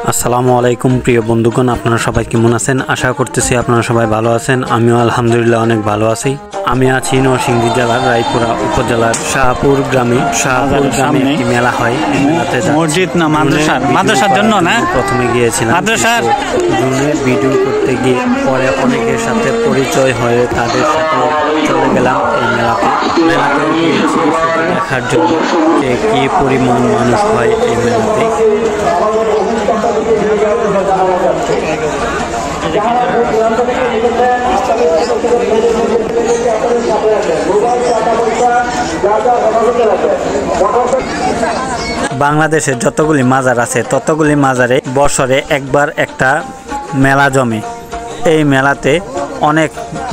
আসসালামু আলাইকুম প্রিয় বন্ধুগণ, আপনারা সবাই কেমন আছেন? আশা করতেছি আপনারা সবাই ভালো আছেন। আমিও আলহামদুলিল্লাহ অনেক ভালো আছি। আমি আছি নরসিংদী জেলার রায়পুরা উপজেলার শাহপুর গ্রামে একটি মেলা হয়। মসজিদ না মাদ্রাসার জন্য না, প্রথমে গিয়েছিলাম মাদ্রাসার ভিডিও করতে গিয়ে পরে অনেকের সাথে পরিচয় হয়ে তাদের সাথে চলে গেলাম এই মেলাতে গিয়েছি দেখার জন্য যে কি পরিমাণ মানুষ হয় এই মেলাতে। বাংলাদেশে যতগুলি মাজার আছে ততগুলি মাজারে বছরে একবার একটা মেলা জমে। এই মেলাতে অনেক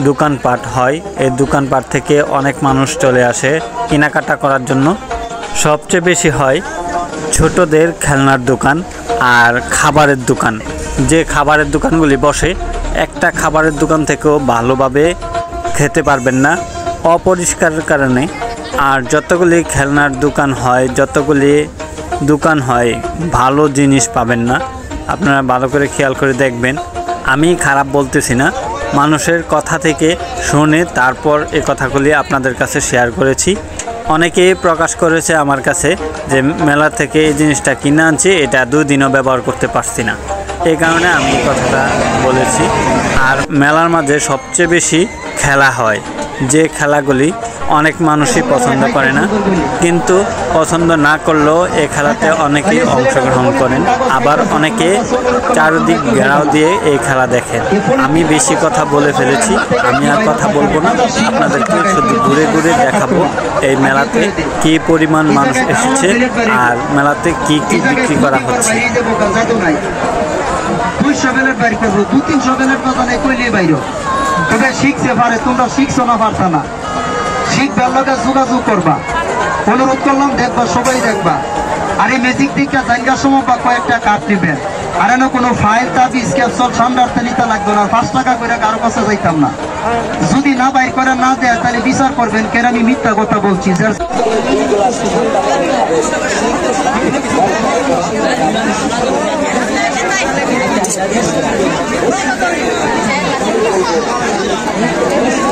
দোকানপাট হয়, এই দোকানপাট থেকে অনেক মানুষ চলে আসে কেনাকাটা করার জন্য। সবচেয়ে বেশি হয় ছোটদের খেলনার দোকান আর খাবারের দোকান। যে খাবারের দোকানগুলি বসে, একটা খাবারের দোকান থেকেও ভালোভাবে খেতে পারবেন না অপরিষ্কারের কারণে। আর যতগুলি খেলনার দোকান হয়, যতগুলি দোকান হয়, ভালো জিনিস পাবেন না। আপনারা ভালো করে খেয়াল করে দেখবেন। আমি খারাপ বলতেছি না, মানুষের কথা থেকে শুনে তারপর এই কথাগুলি আপনাদের কাছে শেয়ার করেছি। অনেকেই প্রকাশ করেছে আমার কাছে যে মেলা থেকে এই জিনিসটা কিনে আনছি, এটা 2 দিনও ব্যবহার করতে পারছি না। এই কারণে আমি এই কথাটা বলেছি। আর মেলার মাঝে সবচেয়ে বেশি খেলা হয়, যে খেলাগুলি অনেক মানুষই পছন্দ করে না, কিন্তু পছন্দ না করলেও এই খেলাতে অনেকেই অংশগ্রহণ করেন। আবার অনেকে চারদিক ঘেরাও দিয়ে এই খেলা দেখেন। আমি বেশি কথা বলে ফেলেছি, আমি আর কথা বলবো না। আপনাদেরকে শুধু ঘুরে ঘুরে দেখাবো এই মেলাতে কি পরিমাণ মানুষ এসেছে আর মেলাতে কি কি বিক্রি করা হচ্ছে। 200 বেলের বাইর করবো, 200-300 বেলের কথা নেই, কইলে বাইরো। তোমরা শিখছে পারে, তোমরা শিখছো না পারতা না। শিখবার লোকে যোগাযোগ করবা, অনুরোধ করলাম, দেখবা, সবাই দেখবা। আর এই ম্যাজিক দিকটা জায়গার সময় বা কয়েকটা কাঠ নেবেন। আর এনে কোনো ফাইল তাবিজ ক্যাপসুল সামরাতে নিতে লাগবে না। 5 টাকা করে কারো কাছে যাইতাম না। যদি না বাইর করে না দেয় তাহলে বিচার করবেন কেন আমি মিথ্যা কথা বলছি।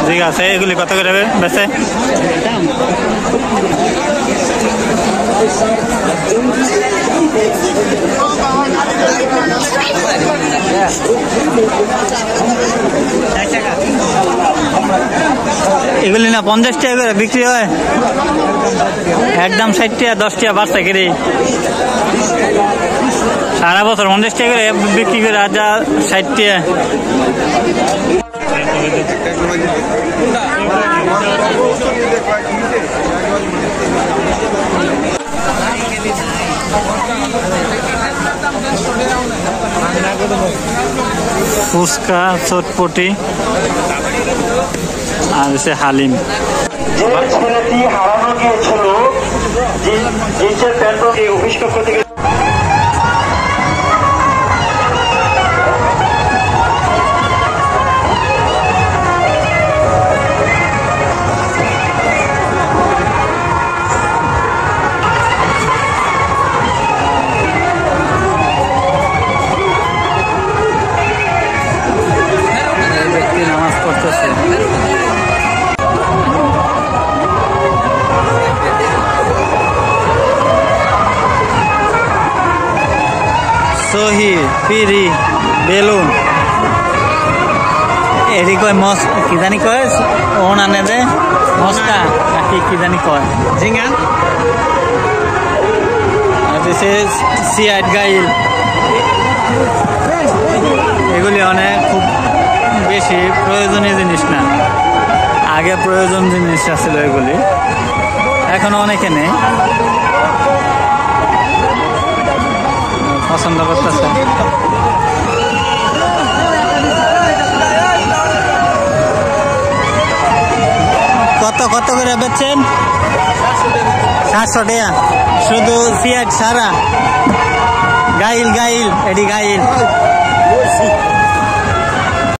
ঠিক আছে, এগুলি কত করে বেচে? এগুলি না 50 টাকা করে বিক্রি হয়, একদম 60 টাকা, 10 টাকা বাড়ছে কিরি। সারা বছর 50 টাকা করে বিক্রি করে, আর যা 60 টাকা। ফুচকা, চটপটি আর হচ্ছে হালিম। যে ছেলেটি হারানো গিয়েছিল, জিন্সের প্যান্ট অফিস পক্ষ থেকে নামাজ পড়তেছে। সহি পিরি বেলুন এটি কয় মস, কি জানি কয় ওন আনে যে মস্কা নাকি কি জানি কয়, ঝিঙ্গা সিয়াট গাইল। এগুলি অনেক খুব বেশি প্রয়োজনীয় জিনিস না, আগে প্রয়োজন জিনিস আছিল এগুলি, এখন অনেকে নেই, পছন্দ করতেছে। কত কত করে বেচছেন? 700 টাকা শুধু সিয়াট সারা গাইল, এটি গাইল।